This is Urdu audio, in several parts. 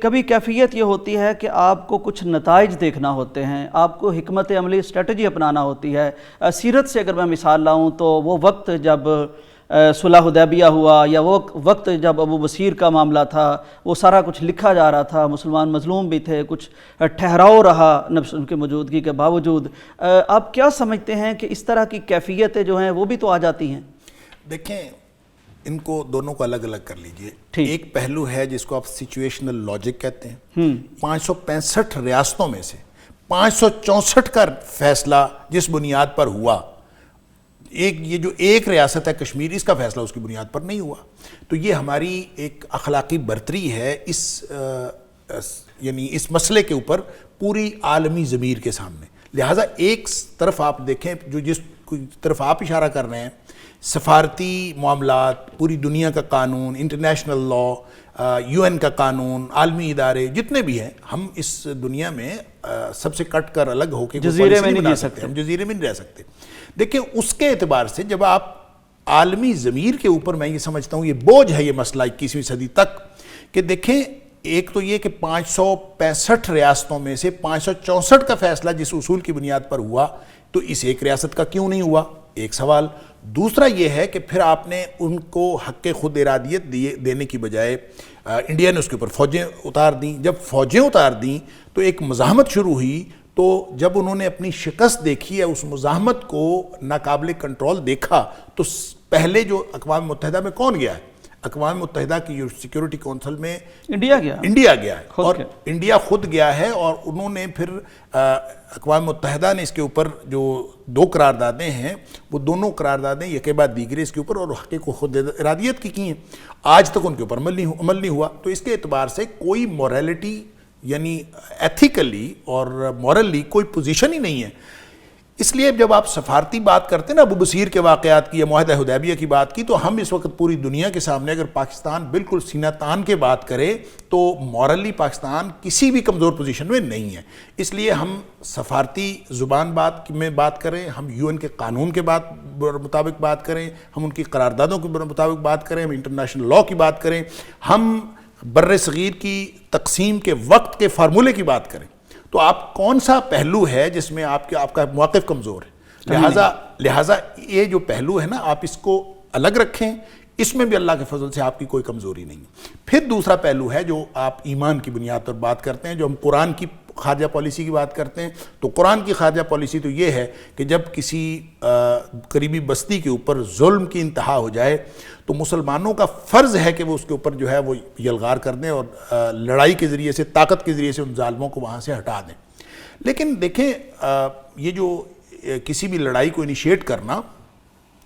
کبھی کیفیت یہ ہوتی ہے کہ آپ کو کچھ نتائج دیکھنا ہوتے ہیں، آپ کو حکمت عملی اسٹریٹجی اپنانا ہوتی ہے۔ سیرت سے اگر میں مثال لاؤں تو وہ وقت جب صلح حدیبیہ ہوا، یا وہ وقت جب ابو بصیر کا معاملہ تھا، وہ سارا کچھ لکھا جا رہا تھا، مسلمان مظلوم بھی تھے، کچھ ٹھہراؤ رہا نفس ان کی موجودگی کے باوجود۔ آپ کیا سمجھتے ہیں کہ اس طرح کی کیفیتیں جو ہیں وہ بھی تو آ جاتی ہیں؟ دیکھیں، ان کو دونوں کو الگ الگ کر لیجئے۔ ایک پہلو ہے جس کو آپ سچویشنل لاجک کہتے ہیں۔ 565 ریاستوں میں سے 564 کا فیصلہ جس بنیاد پر ہوا، یہ جو ایک ریاست ہے کشمیر، اس کا فیصلہ اس کی بنیاد پر نہیں ہوا، تو یہ ہماری ایک اخلاقی برتری ہے یعنی اس مسئلے کے اوپر پوری عالمی ضمیر کے سامنے۔ لہٰذا ایک طرف آپ دیکھیں، جو جس طرف آپ اشارہ کر رہے ہیں، سفارتی معاملات، پوری دنیا کا قانون، انٹرنیشنل لا، UN کا قانون، عالمی ادارے جتنے بھی ہیں، ہم اس دنیا میں سب سے کٹ کر الگ ہو کے جزیرے میں نہیں رہ سکتے، ہم جزیرے میں نہیں رہ سکتے۔ دیکھیں، اس کے اعتبار سے جب آپ عالمی ضمیر کے اوپر، میں یہ سمجھتا ہوں یہ بوجھ ہے یہ مسئلہ 21ویں صدی تک، کہ دیکھیں ایک تو یہ کہ 565 ریاستوں میں سے 564 کا فیصلہ جس اصول کی بنیاد پر ہوا، تو اس ایک ریاست کا کیوں نہیں ہوا؟ ایک سوال۔ دوسرا یہ ہے کہ پھر آپ نے ان کو حق خود ارادیت دینے کی بجائے انڈیا نے اس کے اوپر فوجیں اتار دیں۔ جب فوجیں اتار دیں تو ایک مزاحمت شروع ہوئی، تو جب انہوں نے اپنی شکست دیکھی ہے، اس مزاحمت کو ناقابل کنٹرول دیکھا، تو پہلے جو اقوام متحدہ میں کون گیا ہے؟ اقوام متحدہ کی سیکیورٹی کونسل میں انڈیا گیا ہے، اور انڈیا خود گیا ہے، اور انہوں نے پھر اقوام متحدہ نے اس کے اوپر جو 2 قراردادیں ہیں، وہ دونوں قراردادیں یکے بعد دیگرے اس کے اوپر اور حق کو خود ارادیت کی ہیں۔ آج تک ان کے اوپر عمل نہیں ہوا۔ تو اس کے اعتبار سے کوئی موریلٹی، یعنی ایتھیکلی اور مورلی کوئی پوزیشن ہی نہیں ہے۔ اس لیے جب آپ سفارتی بات کرتے ہیں نا، ابو بصیر کے واقعات کی یا معاہدہ حدیبیہ کی بات کی، تو ہم اس وقت پوری دنیا کے سامنے اگر پاکستان بالکل سینہ تان کے بات کرے، تو مورلی پاکستان کسی بھی کمزور پوزیشن میں نہیں ہے۔ اس لیے ہم سفارتی زبان میں بات کریں، ہم UN کے قانون کے مطابق بات کریں، ہم ان کی قراردادوں کے مطابق بات کریں، ہم انٹرنیشنل لا کی بات کریں، ہم بر صغیر کی تقسیم کے وقت کے فارمولے کی بات کریں، تو آپ کون سا پہلو ہے جس میں آپ کا موقف کمزور ہے؟ لہٰذا یہ جو پہلو ہے نا، آپ اس کو الگ رکھیں، اس میں بھی اللہ کے فضل سے آپ کی کوئی کمزوری نہیں ہے۔ پھر دوسرا پہلو ہے جو آپ ایمان کی بنیاد پر بات کرتے ہیں، جو ہم قرآن کی خارجہ پالیسی کی بات کرتے ہیں، تو قرآن کی خارجہ پالیسی تو یہ ہے کہ جب کسی قریبی بستی کے اوپر ظلم کی انتہا ہو جائے، تو مسلمانوں کا فرض ہے کہ وہ اس کے اوپر جو ہے وہ یلغار کر دیں، اور لڑائی کے ذریعے سے، طاقت کے ذریعے سے ان ظالموں کو وہاں سے ہٹا دیں۔ لیکن دیکھیں، یہ جو کسی بھی لڑائی کو انیشیٹ کرنا،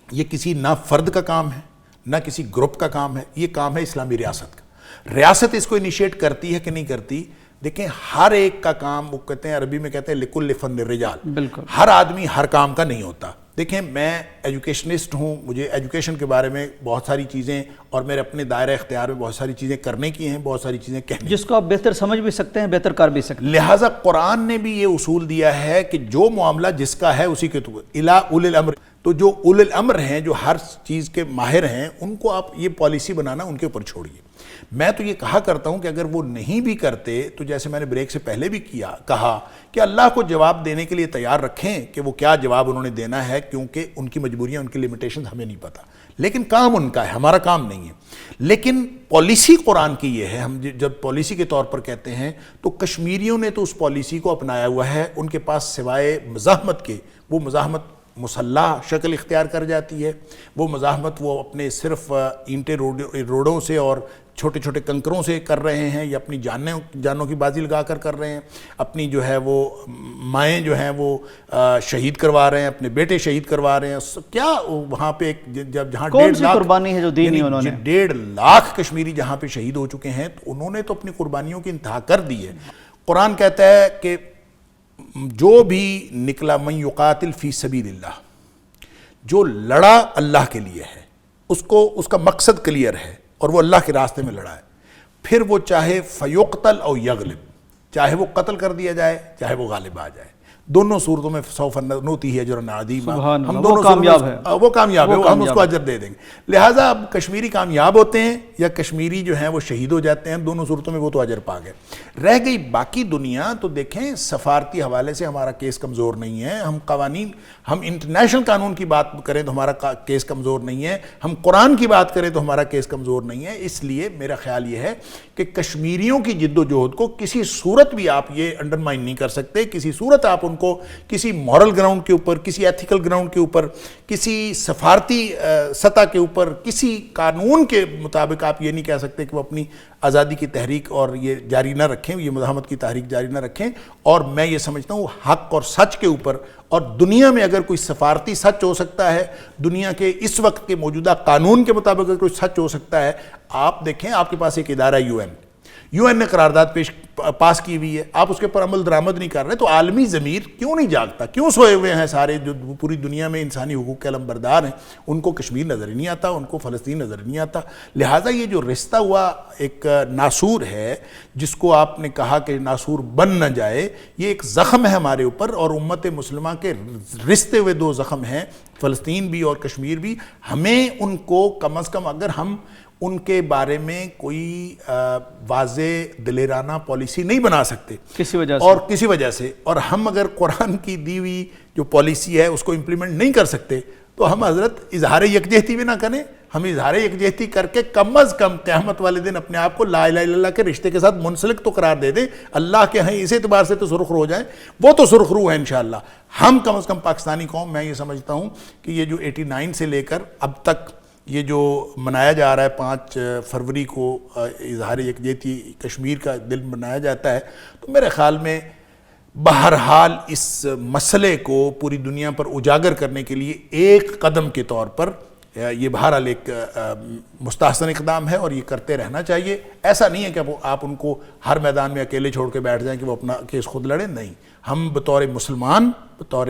یہ کسی نہ فرد کا کام ہے، نہ کسی گروپ کا کام ہے، یہ کام ہے اسلامی ریاست کا۔ ریاست اس کو انیشیٹ کرتی ہے کہ نہیں کرتی؟ دیکھیں، ہر ایک کا کام، وہ کہتے ہیں عربی میں کہتے ہیں لکل فن الرجال، ہر آدمی ہر کام کا نہیں ہوتا۔ دیکھیں، میں ایجوکیشنسٹ ہوں، مجھے ایجوکیشن کے بارے میں بہت ساری چیزیں، اور میرے اپنے دائرہ اختیار میں بہت ساری چیزیں کرنے کی ہیں، بہت ساری چیزیں کہنے، جس کو آپ بہتر سمجھ بھی سکتے ہیں، بہتر کر بھی سکتے ہیں۔ لہٰذا قرآن نے بھی یہ اصول دیا ہے کہ جو معاملہ جس کا ہے اسی کے تو الا اول الامر، تو جو اول الامر ہیں، جو ہر چیز کے ماہر ہیں، ان کو آپ یہ پالیسی بنانا ان کے اوپر چھوڑیے۔ میں تو یہ کہا کرتا ہوں کہ اگر وہ نہیں بھی کرتے، تو جیسے میں نے بریک سے پہلے بھی کہا کہ اللہ کو جواب دینے کے لیے تیار رکھیں کہ وہ کیا جواب انہوں نے دینا ہے، کیونکہ ان کی مجبوریاں، ان کی لیمیٹیشنز ہمیں نہیں پتہ، لیکن کام ان کا ہے، ہمارا کام نہیں ہے۔ لیکن پالیسی قرآن کی یہ ہے، ہم جب پالیسی کے طور پر کہتے ہیں، تو کشمیریوں نے تو اس پالیسی کو اپنایا ہوا ہے۔ ان کے پاس سوائے مزاحمت کے، وہ مزاحمت مسلح شکل اختیار کر جاتی ہے، وہ مزاحمت وہ اپنے صرف اینٹیں روڈوں سے اور چھوٹے چھوٹے کنکروں سے کر رہے ہیں، یا اپنی جانوں کی بازی لگا کر رہے ہیں، اپنی جو ہے وہ مائیں جو ہیں وہ شہید کروا رہے ہیں، اپنے بیٹے شہید کروا رہے ہیں۔ کیا وہاں پہ جہاں 1.5 لاکھ قربانی ہے جو دینی انہوں نے، 1.5 لاکھ کشمیری جہاں پہ شہید ہو چکے ہیں، تو انہوں نے تو اپنی قربانیوں کی انتہا کر دی ہے۔ قرآن کہتا ہے کہ جو بھی نکلا من یقاتل فی سبیل اللہ، جو لڑا اللہ کے لیے ہے، اس کا مقصد کلیئر ہے، اور وہ اللہ کے راستے میں لڑا ہے، پھر وہ چاہے فیقتل او یغلب، چاہے وہ قتل کر دیا جائے، چاہے وہ غالب آ جائے، دونوں صورتوں میں سوف نؤتیہ اجرا عظیما، سبحان ہم اللہ، دونوں وہ کامیاب ہے، وہ کامیاب ہے، وہ ہم اس کو کامیاب اجر دے دیں گے۔ لہٰذا اب کشمیری کامیاب ہوتے ہیں یا کشمیری جو ہیں وہ شہید ہو جاتے ہیں، دونوں صورتوں میں وہ تو اجر پا گئے۔ رہ گئی باقی دنیا، تو دیکھیں سفارتی حوالے سے ہمارا کیس کمزور نہیں ہے، ہم قوانین، ہم انٹرنیشنل قانون کی بات کریں تو ہمارا کیس کمزور نہیں ہے، ہم قرآن کی بات کریں تو ہمارا کیس کمزور نہیں ہے۔ اس لیے میرا خیال یہ ہے کہ کشمیریوں کی جد و جہد کو کسی صورت بھی آپ یہ انڈرمائن نہیں کر سکتے، کسی صورت آپ ان کو کسی مورل گراؤنڈ کے اوپر، کسی ایتھیکل گراؤنڈ کے اوپر، کسی سفارتی سطح کے اوپر، کسی قانون کے مطابق آپ یہ نہیں کہہ سکتے کہ وہ اپنی آزادی کی تحریک اور یہ جاری نہ رکھیں، یہ مزاحمت کی تحریک جاری نہ رکھیں۔ اور میں یہ سمجھتا ہوں حق اور سچ کے اوپر، اور دنیا میں اگر کوئی سفارتی سچ ہو سکتا ہے، دنیا کے اس وقت کے موجودہ قانون کے مطابق اگر کوئی سچ ہو سکتا ہے، آپ دیکھیں آپ کے پاس ایک ادارہ یو این نے قرارداد پاس کی ہوئی ہے، آپ اس کے اوپر عمل درآمد نہیں کر رہے، تو عالمی ضمیر کیوں نہیں جاگتا؟ کیوں سوئے ہوئے ہیں سارے جو پوری دنیا میں انسانی حقوق کے علمبردار ہیں؟ ان کو کشمیر نظر ہی نہیں آتا، ان کو فلسطین نظر ہی نہیں آتا۔ لہٰذا یہ جو رشتہ ہوا ایک ناسور ہے، جس کو آپ نے کہا کہ ناسور بن نہ جائے، یہ ایک زخم ہے ہمارے اوپر، اور امت مسلمہ کے رشتے ہوئے دو زخم ہیں، فلسطین بھی اور کشمیر بھی۔ ہمیں ان کو کم از کم، اگر ہم ان کے بارے میں کوئی واضح دلیرانہ پالیسی نہیں بنا سکتے کسی وجہ سے، اور کسی وجہ سے، اور ہم اگر قرآن کی دی ہوئی جو پالیسی ہے اس کو امپلیمنٹ نہیں کر سکتے، تو ہم حضرت اظہار یکجہتی بھی نہ کریں۔ ہم اظہار یکجہتی کر کے کم از کم قیامت والے دن اپنے آپ کو لا الہ الا اللہ کے رشتے کے ساتھ منسلک تو قرار دے دیں، اللہ کے ہیں اس اعتبار سے تو سرخرو ہو جائیں، وہ تو سرخرو ہے انشاءاللہ۔ ہم کم از کم پاکستانی قوم، میں یہ سمجھتا ہوں کہ یہ جو 89 سے لے کر اب تک یہ جو منایا جا رہا ہے 5 فروری کو اظہار یکجہتی کشمیر کا دن منایا جاتا ہے، تو میرے خیال میں بہرحال اس مسئلے کو پوری دنیا پر اجاگر کرنے کے لیے ایک قدم کے طور پر یہ بہرحال ایک مستحسن اقدام ہے، اور یہ کرتے رہنا چاہیے۔ ایسا نہیں ہے کہ آپ ان کو ہر میدان میں اکیلے چھوڑ کے بیٹھ جائیں کہ وہ اپنا کیس خود لڑیں، نہیں۔ ہم بطور مسلمان، بطور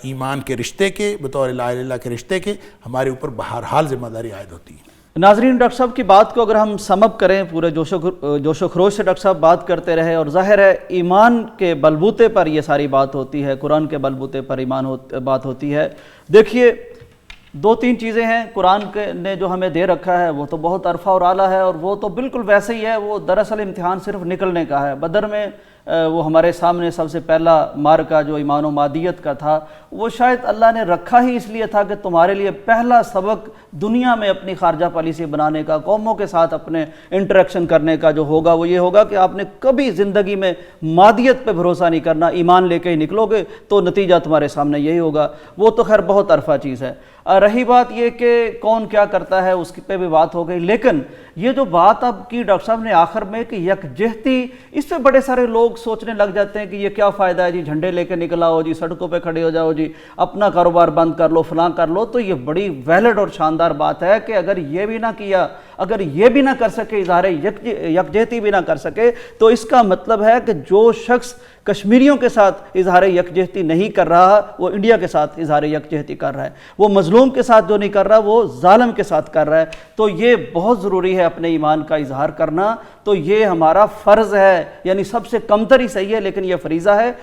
ایمان کے رشتے کے، بطور لا الہ الا اللہ کے رشتے کے، ہمارے اوپر بہرحال ذمہ داری عائد ہوتی ہے۔ ناظرین، ڈاکٹر صاحب کی بات کو اگر ہم سم اپ کریں، پورے جوش و خروش سے ڈاکٹر صاحب بات کرتے رہے، اور ظاہر ہے ایمان کے بلبوتے پر یہ ساری بات ہوتی ہے، قرآن کے بلبوتے پر بات ہوتی ہے۔ دیکھیے 2-3 چیزیں ہیں قرآن نے جو ہمیں دے رکھا ہے، وہ تو بہت عرفہ اور اعلیٰ ہے، اور وہ تو بالکل ویسے ہی ہے، وہ دراصل امتحان صرف نکلنے کا ہے۔ بدر میں وہ ہمارے سامنے سب سے پہلا معرکہ جو ایمان و مادیت کا تھا، وہ شاید اللہ نے رکھا ہی اس لیے تھا کہ تمہارے لیے پہلا سبق دنیا میں اپنی خارجہ پالیسی بنانے کا، قوموں کے ساتھ اپنے انٹریکشن کرنے کا جو ہوگا، وہ یہ ہوگا کہ آپ نے کبھی زندگی میں مادیت پہ بھروسہ نہیں کرنا، ایمان لے کے ہی نکلو گے تو نتیجہ تمہارے سامنے یہی ہوگا۔ وہ تو خیر بہت عرفہ چیز ہے۔ رہی بات یہ کہ کون کیا کرتا ہے، اس پہ بھی بات ہو گئی، لیکن یہ جو بات اب کی ڈاکٹر صاحب نے آخر میں کہ یکجہتی، اس پہ بڑے سارے لوگ سوچنے لگ جاتے ہیں کہ یہ کیا فائدہ ہے جی، جھنڈے لے کے نکل آؤ جی، سڑکوں پہ کھڑے ہو جاؤ جی، اپنا کاروبار بند کر لو، فلاں کر لو۔ تو یہ بڑی ویلڈ اور شاندار بات ہے کہ اگر یہ بھی نہ کیا، اگر یہ بھی نہ کر سکے، اظہار یکجہتی بھی نہ کر سکے، تو اس کا مطلب ہے کہ جو شخص کشمیریوں کے ساتھ اظہار یکجہتی نہیں کر رہا، وہ انڈیا کے ساتھ اظہار یکجہتی کر رہا ہے، وہ مظلوم کے ساتھ جو نہیں کر رہا، وہ ظالم کے ساتھ کر رہا ہے۔ تو یہ بہت ضروری ہے اپنے ایمان کا اظہار کرنا، تو یہ ہمارا فرض ہے، یعنی سب سے کمتر ہی صحیح ہے لیکن یہ فریضہ ہے